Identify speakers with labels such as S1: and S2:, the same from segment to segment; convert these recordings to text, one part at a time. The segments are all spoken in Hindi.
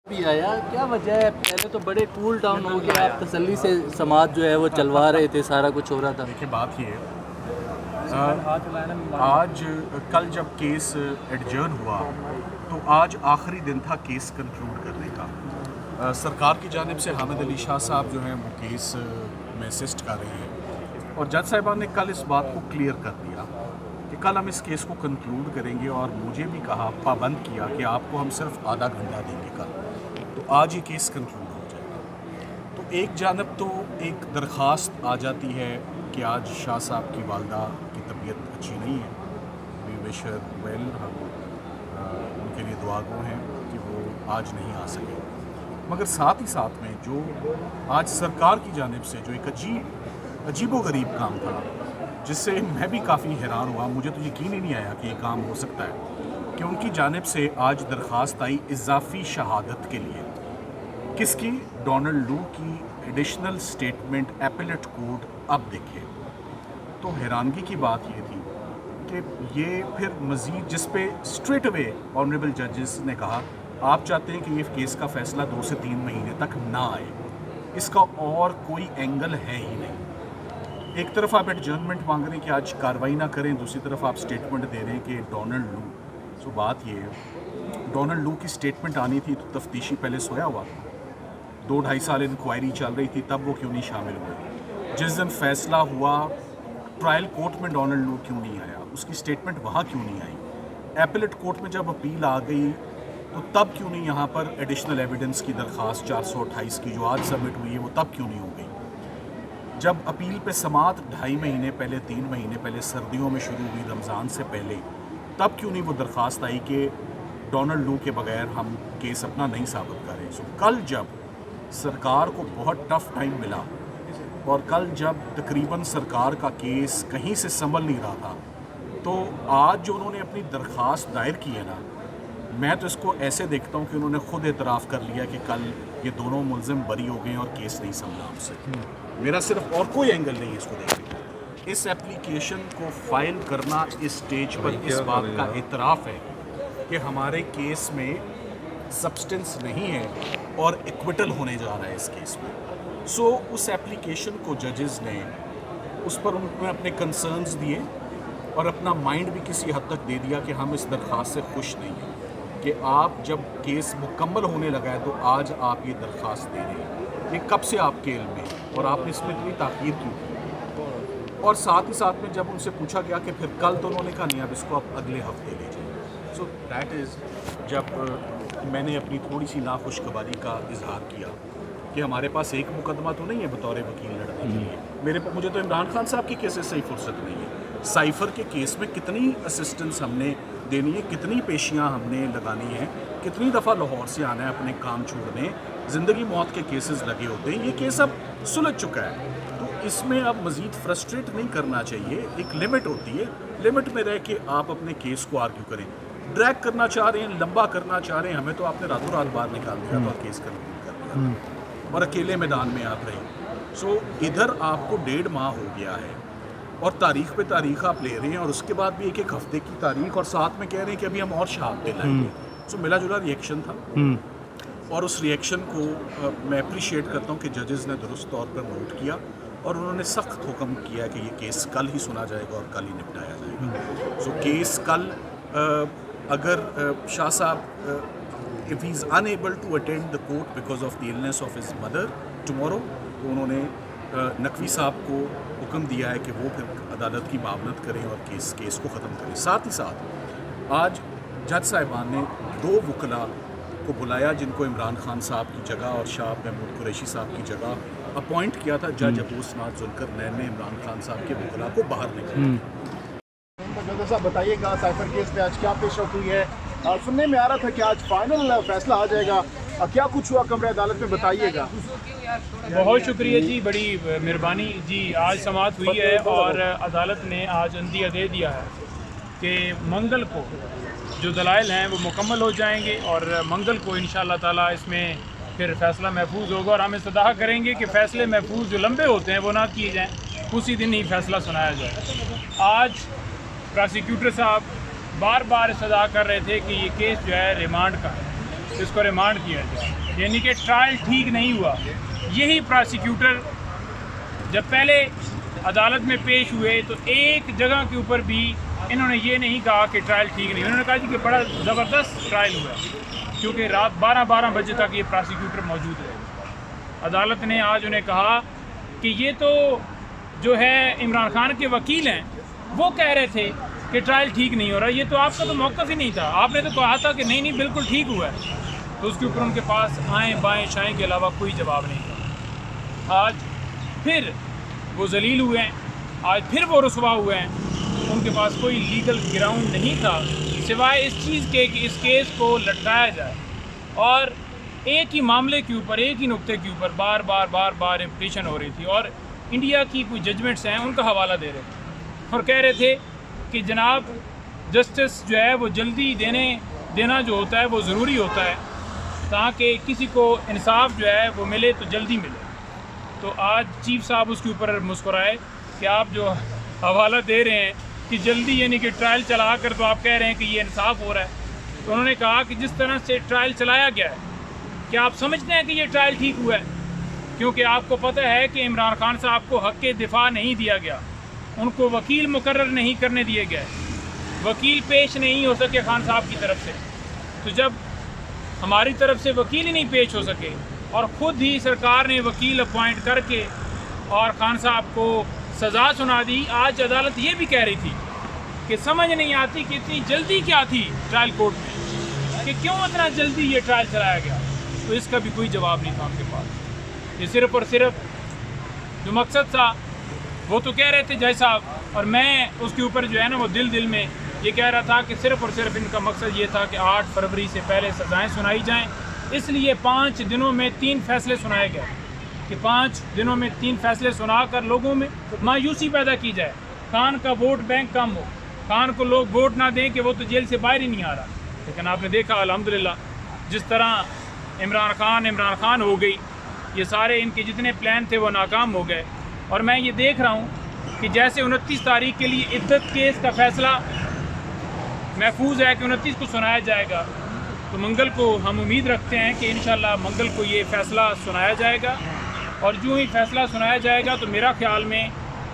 S1: भी आया, क्या वजह है? पहले तो बड़े कूल डाउन हो गया, आप तसल्ली से समाज जो है वो चलवा रहे थे, सारा कुछ हो रहा था।
S2: देखिए बात ये है, आज कल जब केस एडजर्न हुआ तो आज आखिरी दिन था केस कंक्लूड करने का। सरकार की जानिब से हामिद अली शाह साहब जो हैं वो केस में असिस्ट कर रहे हैं और जज साहिबान ने कल इस बात को क्लियर कर दिया कि कल हम इस केस को कंक्लूड करेंगे और मुझे भी कहा, पाबंद किया कि आपको हम सिर्फ आधा घंटा देंगे कल, तो आज ये केस कंक्लूड हो जाएगा। तो एक जानब तो एक दरख्वास्त आ जाती है कि आज शाह साहब की वालदा की तबीयत अच्छी नहीं है, वी विश हर वेल, हम उनके लिए दुआगो हैं कि वो आज नहीं आ सके। मगर साथ ही साथ में जो आज सरकार की जानिब से जो एक अजीबोगरीब काम था, जिससे मैं भी काफ़ी हैरान हुआ, मुझे तो यकीन ही नहीं आया कि ये काम हो सकता है कि उनकी जानिब से आज दरख्वास्त आई इजाफी शहादत के लिए। किसकी? डोनाल्ड लू की एडिशनल स्टेटमेंट एपेलेट कोर्ट अब देखे तो हैरानगी की बात ये थी कि ये फिर मज़ीद जिस पे स्ट्रेट अवे ऑनरेबल जजेस ने कहा आप चाहते हैं कि ये केस का फ़ैसला 2 से 3 महीने तक ना आए, इसका और कोई एंगल है ही नहीं। एक तरफ आप एडजर्नमेंट मांग रहे हैं कि आज कार्रवाई ना करें, दूसरी तरफ आप स्टेटमेंट दे रहे हैं कि डोनाल्ड लू। तो बात ये है, डोनाल्ड लू की स्टेटमेंट आनी थी तो तफ्तीशी पहले सोया हुआ था, 2-2.5 साल इंक्वायरी चल रही थी, तब वो क्यों नहीं शामिल हुए? जिस दिन फैसला हुआ ट्रायल कोर्ट में डोनाल्ड लू क्यों नहीं आया? उसकी स्टेटमेंट वहाँ क्यों नहीं आई? एपेलेट कोर्ट में जब अपील आ गई तो तब क्यों नहीं यहाँ पर एडिशनल एविडेंस की दरख्वास्त 428 की जो आज सबमिट हुई है वो तब क्यों नहीं हो गई? जब अपील पे समात 2.5 महीने पहले, 3 महीने पहले सर्दियों में शुरू हुई, रमज़ान से पहले, तब क्यों नहीं वो दरख्वास्त आई कि डोनाल्ड लू के बगैर हम केस अपना नहीं साबित करें? सो कल जब सरकार को बहुत टफ टाइम मिला और कल जब तकरीबन सरकार का केस कहीं से संभल नहीं रहा था, तो आज जो उन्होंने अपनी दरख्वास्त दायर की है ना, मैं तो इसको ऐसे देखता हूँ कि उन्होंने खुद एतराफ़ कर लिया कि कल ये दोनों मुलजिम बरी हो गए और केस नहीं संभला हमसे। मेरा सिर्फ और कोई एंगल नहीं है इसको देखने का। इस एप्लीकेशन को फाइल करना इस स्टेज पर इस बात का एतराफ़ है कि हमारे केस में सब्सटेंस नहीं है और एक्विटल होने जा रहा है इस केस में। सो उस एप्लीकेशन को जजेस ने उस पर उन्होंने अपने कंसर्न्स दिए और अपना माइंड भी किसी हद तक दे दिया कि हम इस दरख्वास्त से खुश नहीं हैं कि आप जब केस मुकम्मल होने लगा है तो आज आप ये दरख्वास्त दे रहे हैं। ये कब से आपके इल्म में और आपने इसमें इतनी ताक़ीद क्यों की? और साथ ही साथ में जब उनसे पूछा गया कि फिर कल, तो उन्होंने कहा नहीं, अब इसको आप अगले हफ्ते ले जाइए। सो दैट इज़ जब मैंने अपनी थोड़ी सी नाखुशगवारी का इजहार किया कि हमारे पास एक मुकदमा तो नहीं है बतौर वकील लड़ने के लिए। मुझे तो इमरान खान साहब के केसेस से ही फुर्सत नहीं है। साइफ़र के केस में कितनी असिस्टेंस हमने देनी है, कितनी पेशियां हमने लगानी है, कितनी दफ़ा लाहौर से आना है अपने काम छोड़ने, ज़िंदगी मौत के केसेस लगे होते हैं। ये केस अब सुलझ चुका है, तो इसमें अब मज़ीद फ्रस्ट्रेट नहीं करना चाहिए। एक लिमिट होती है, लिमिट में रह के आप अपने केस को आर्ग्यू करें। ड्रैग करना चाह रहे हैं, लंबा करना चाह रहे हैं, हमें तो आपने रातों रात बाहर निकाल दिया था और केस कंक्लूड कर दिया और अकेले मैदान में आप रहे। सो इधर आपको 1.5 माह हो गया है और तारीख पे तारीख आप ले रहे हैं और उसके बाद भी एक हफ्ते की तारीख और साथ में कह रहे हैं कि अभी हम और शहादतें लाएंगे। सो मिला जुला रिएक्शन था और उस रिएक्शन को मैं अप्रिशिएट करता हूँ कि जजेस ने दुरुस्त तौर पर नोट किया और उन्होंने सख्त हुक्म किया कि ये केस कल ही सुना जाएगा और कल ही निपटाया जाएगा। सो केस कल अगर शाह साहब if he is unable to attend the court because of the illness of his mother tomorrow, तो उन्होंने नकवी साहब को हुक्म दिया है कि वो फिर अदालत की मामलत करें और केस को ख़त्म करें। साथ ही साथ आज जज साहिबान ने 2 वकला को बुलाया जिनको इमरान खान साहब की जगह और शाह महमूद कुरैशी साहब की जगह अपॉइंट किया था। जज अबूसनाद जुल्करनैन ने इमरान खान साहब के वकला को बाहर निकाला।
S3: जज साहब बताइएगा, साइफर केस में आज क्या पेशरफ हुई है? सुनने में आ रहा था कि आज फाइनल फैसला आ जाएगा, क्या कुछ हुआ कमरे अदालत में, बताइएगा।
S4: बहुत शुक्रिया जी, बड़ी मेहरबानी जी। आज समाअत हुई है और अदालत ने आज अंदिया दे दिया है कि मंगल को जो दलाइल हैं वो मुकम्मल हो जाएंगे और मंगल को इंशाअल्लाह ताला इसमें फिर फ़ैसला महफूज होगा और हम इस्तदा करेंगे कि फ़ैसले महफूज जो लंबे होते हैं वो ना किए जाएँ, उसी दिन ही फ़ैसला सुनाया जाए। आज प्रोसिक्यूटर साहब बार बार इस्तदा कर रहे थे कि ये केस जो है रिमांड का है इसको रिमांड किया जाए, यानी कि ट्रायल ठीक नहीं हुआ। यही प्रोसिक्यूटर जब पहले अदालत में पेश हुए तो एक जगह के ऊपर भी इन्होंने ये नहीं कहा कि ट्रायल ठीक नहीं, उन्होंने कहा जी कि बड़ा ज़बरदस्त ट्रायल हुआ है, क्योंकि रात 12 बजे तक ये प्रोसिक्यूटर मौजूद रहे। अदालत ने आज उन्हें कहा कि ये तो जो है इमरान खान के वकील हैं, वो कह रहे थे कि ट्रायल ठीक नहीं हो रहा, ये तो आपका तो मौक़िफ़ ही नहीं था, आपने तो कहा था कि नहीं बिल्कुल ठीक हुआ है। तो उसके ऊपर उनके पास आएँ बाएँ शाएँ के अलावा कोई जवाब नहीं था। आज फिर वो जलील हुए हैं, आज फिर वो रुसवा हुए हैं, उनके पास कोई लीगल ग्राउंड नहीं था सिवाय इस चीज़ के कि इस केस को लटकाया जाए और एक ही मामले के ऊपर, एक ही नुक्ते के ऊपर बार बार रिपीटिशन हो रही थी। और इंडिया की कोई जजमेंट्स हैं उनका हवाला दे रहे थे और कह रहे थे कि जनाब जस्टिस जो है वो जल्दी देना जो होता है वो ज़रूरी होता है, ताकि किसी को इंसाफ जो है वो मिले तो जल्दी मिले। तो आज चीफ साहब उसके ऊपर मुस्कुराए कि आप जो हवाला दे रहे हैं कि जल्दी, यानी कि ट्रायल चला कर तो आप कह रहे हैं कि ये इंसाफ हो रहा है। तो उन्होंने कहा कि जिस तरह से ट्रायल चलाया गया है, क्या आप समझते हैं कि ये ट्रायल ठीक हुआ है? क्योंकि आपको पता है कि इमरान खान साहब को हक़ दिफा नहीं दिया गया, उनको वकील मुकर्रर नहीं करने दिए गए, वकील पेश नहीं हो सके खान साहब की तरफ से। तो जब हमारी तरफ से वकील ही नहीं पेश हो सके और ख़ुद ही सरकार ने वकील अपॉइंट करके और खान साहब को सज़ा सुना दी, आज अदालत ये भी कह रही थी कि समझ नहीं आती कि इतनी जल्दी क्या थी ट्रायल कोर्ट में, कि क्यों इतना जल्दी ये ट्रायल चलाया गया। तो इसका भी कोई जवाब नहीं था उनके पास। ये सिर्फ़ और सिर्फ जो मकसद था वो तो कह रहे थे जय साहब, और मैं उसके ऊपर जो है ना वो दिल में ये कह रहा था कि सिर्फ़ और सिर्फ इनका मकसद ये था कि 8 फरवरी से पहले सज़ाएँ सुनाई जाएँ। इसलिए 5 दिनों में 3 फैसले सुनाए गए कि 5 दिनों में 3 फैसले सुनाकर लोगों में मायूसी पैदा की जाए, खान का वोट बैंक कम हो, खान को लोग वोट ना दें कि वो तो जेल से बाहर ही नहीं आ रहा। लेकिन आपने देखा अल्हम्दुलिल्लाह जिस तरह इमरान खान हो गई, ये सारे इनके जितने प्लान थे वो नाकाम हो गए। और मैं ये देख रहा हूँ कि जैसे 29 तारीख के लिए इद्दत केस का फ़ैसला महफूज है कि 29 को सुनाया जाएगा, तो मंगल को हम उम्मीद रखते हैं कि इंशाल्लाह मंगल को ये फ़ैसला सुनाया जाएगा। और जो ही फ़ैसला सुनाया जाएगा तो मेरा ख़्याल में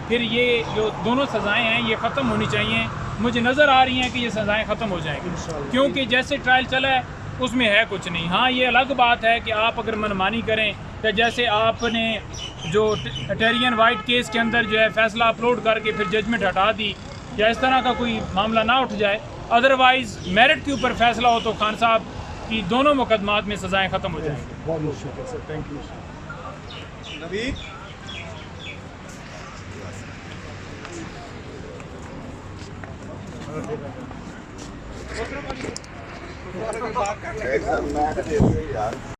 S4: फिर ये जो दोनों सज़ाएं हैं ये ख़त्म होनी चाहिए। मुझे नज़र आ रही हैं कि ये सज़ाएं ख़त्म हो जाएंगी, क्योंकि जैसे ट्रायल चला है उसमें है कुछ नहीं। हाँ, ये अलग बात है कि आप अगर मनमानी करें तो जैसे आपने जो टेरियन वाइट केस के अंदर जो है फ़ैसला अपलोड करके फिर जजमेंट हटा दी, या इस तरह का कोई मामला ना उठ जाए। अदरवाइज़ मेरिट के ऊपर फ़ैसला हो तो खान साहब की दोनों मुकदमात में सज़ाएँ ख़त्म हो जाएंगी।
S3: बहुत बहुत शुक्रिया sir, thank you sir. Naveed